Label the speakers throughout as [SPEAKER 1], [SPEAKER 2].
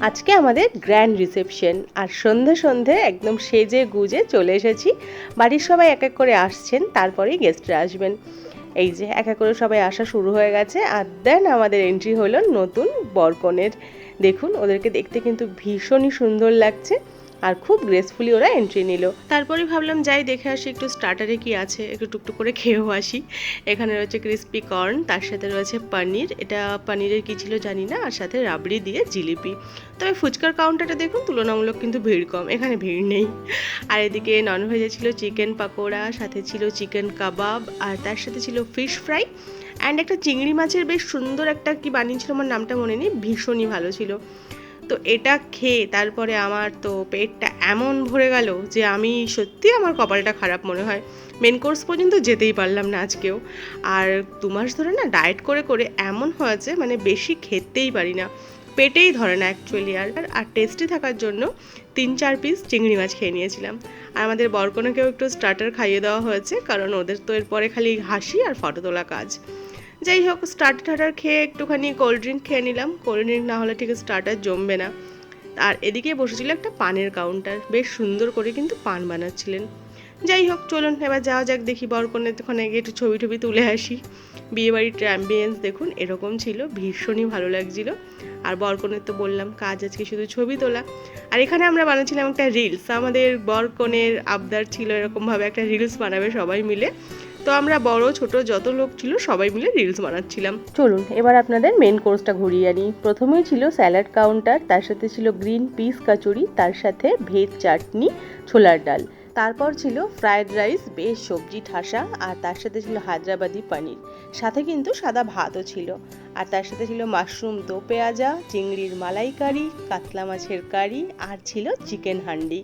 [SPEAKER 1] আজকে আমাদের grand reception, আর সন্ধে সন্ধে একদম সেজে গুজে চলে এসেছি। বাড়ির সবাই এক এক করে আসছেন, তারপরেই গেস্টরা আসবেন। এই যে এক এক করে সবাই আসা শুরু হয়ে গেছে, আর দেন আমাদের এন্ট্রি হলো নতুন বরকনের। দেখুন ওদেরকে দেখতে কিন্তু ভীষণই সুন্দর লাগছে, আর খুব গ্রেসফুলি ওরা এন্ট্রি নিল। তারপরে ভাবলাম যাই দেখে আসি একটু স্টার্টারে কি আছে, একটু টুকটুক করে খেয়েও আসি। এখানে রয়েছে ক্রিস্পি কর্ন, তার সাথে রয়েছে পনির, এটা পনিরের কি ছিল জানি না, আর সাথে রাবড়ি দিয়ে জিলিপি। তবে ফুচকার কাউন্টারটা দেখুন তুলনামূলক কিন্তু ভিড় কম, এখানে ভিড় নেই। আর এদিকে ননভেজে ছিল চিকেন পাকোড়া, সাথে ছিল চিকেন কাবাব, আর তার সাথে ছিল ফিশ ফ্রাই অ্যান্ড একটা চিংড়ি মাছের বেশ সুন্দর একটা কি বানিয়েছিল, আমার নামটা মনে নেই, ভীষণই ভালো ছিল। তো এটা খেয়ে তারপরে আমার তো পেটটা এমন ভরে গেল যে আমি সত্যি আমার কপালটা খারাপ মনে হয়, মেন কোর্স পর্যন্ত যেতেই পারলাম না আজকেও। আর 2 মাস ধরে না ডায়েট করে করে এমন হয়েছে, মানে বেশি খেতেই পারি না, পেটেই ধরে না অ্যাকচুয়ালি। আর টেস্টি থাকার জন্য 3-4 পিস চিংড়ি মাছ খেয়ে নিয়েছিলাম। আর আমাদের বরকনেকেও একটু স্টার্টার খাইয়ে দেওয়া হয়েছে, কারণ ওদের তো এরপরে খালি হাসি আর ফটো তোলা কাজ। যাই হোক, স্টার্টার খেয়ে একটুখানি কোল্ড ড্রিঙ্ক খেয়ে নিলাম, কোল্ড ড্রিঙ্ক না হলে ঠিক স্টার্টার জমবে না। আর এদিকে বসেছিল একটা পানের কাউন্টার, বেশ সুন্দর করে কিন্তু পান বানাচ্ছিলেন। যাই হোক চলুন এবার যাওয়া যাক, দেখি বরকনের ওখানে গিয়ে একটু ছবি টবি তুলে আসি। বিয়েবাড়ির অ্যাম্বিয়েন্স দেখুন এরকম ছিল, ভীষণই ভালো লাগছিল। আর বরকনের তো বললাম কাজ আজকে শুধু ছবি তোলা। আর এখানে আমরা বানাচ্ছিলাম একটা রিলস, আমাদের বরকনের আবদার ছিল এরকমভাবে একটা রিলস বানাবে সবাই মিলে। তো আমরা বড় ছোট যত লোক ছিল সবাই মিলে রিলস বানাচ্ছিলাম। চলুন এবার আপনাদের মেন কোর্সটা ঘুরিয়ে আনি। প্রথমেই ছিল স্যালাড কাউন্টার, তার সাথে ছিল গ্রিন পিস কচুরি, তার সাথে ভেজ চাটনি, ছোলার ডাল। তারপর ছিল ফ্রায়েড রাইস, বেশ সবজি ঠাসা, আর তার সাথে ছিল হায়দ্রাবাদি পনির, সাথে কিন্তু সাদা ভাতও ছিল। আর তার সাথে ছিল মাশরুম দো পেঁয়াজা, চিংড়ির মালাইকারি, কাতলা মাছের কারি, আর ছিল চিকেন হান্ডি।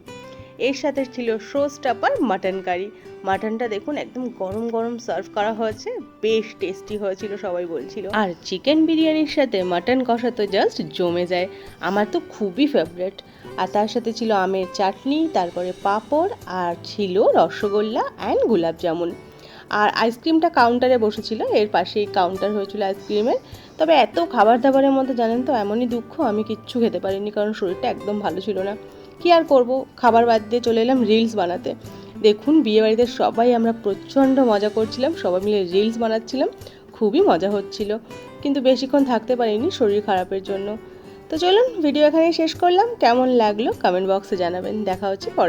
[SPEAKER 1] এর সাথে ছিল শো স্টাপার মাটন কারি। মাটনটা দেখুন একদম গরম গরম সার্ভ করা হয়েছে, বেশ টেস্টি হয়েছিল সবাই বলছিল। আর চিকেন বিরিয়ানির সাথে মাটন কষা তো জাস্ট জমে যায়, আমার তো খুবই ফেভারিট। আর তার সাথে ছিল আমের চাটনি, তারপরে পাঁপড়, আর ছিল রসগোল্লা অ্যান্ড গোলাপ জামুন। আর আইসক্রিমটা কাউন্টারে বসেছিল, এর পাশেই কাউন্টার হয়েছিল আইসক্রিমের। তবে এত খাবার দাবারের মধ্যে জানেন তো এমনই দুঃখ, আমি কিচ্ছু খেতে পারিনি, কারণ শরীরটা একদম ভালো ছিল না। কি আর করব, খাবার বাদ দিয়ে চলে এলাম রিলস বানাতে। দেখুন বিয়েবাড়িতে সবাই আমরা প্রচণ্ড মজা করছিলাম, সবাই মিলে রিলস বানাচ্ছিলাম, খুবই মজা হচ্ছিল। কিন্তু বেশিক্ষণ থাকতে পারিনি শরীর খারাপের জন্য। তো চলুন ভিডিও এখানেই শেষ করলাম, কেমন লাগলো কমেন্ট বক্সে জানাবেন। দেখা হচ্ছে পরে।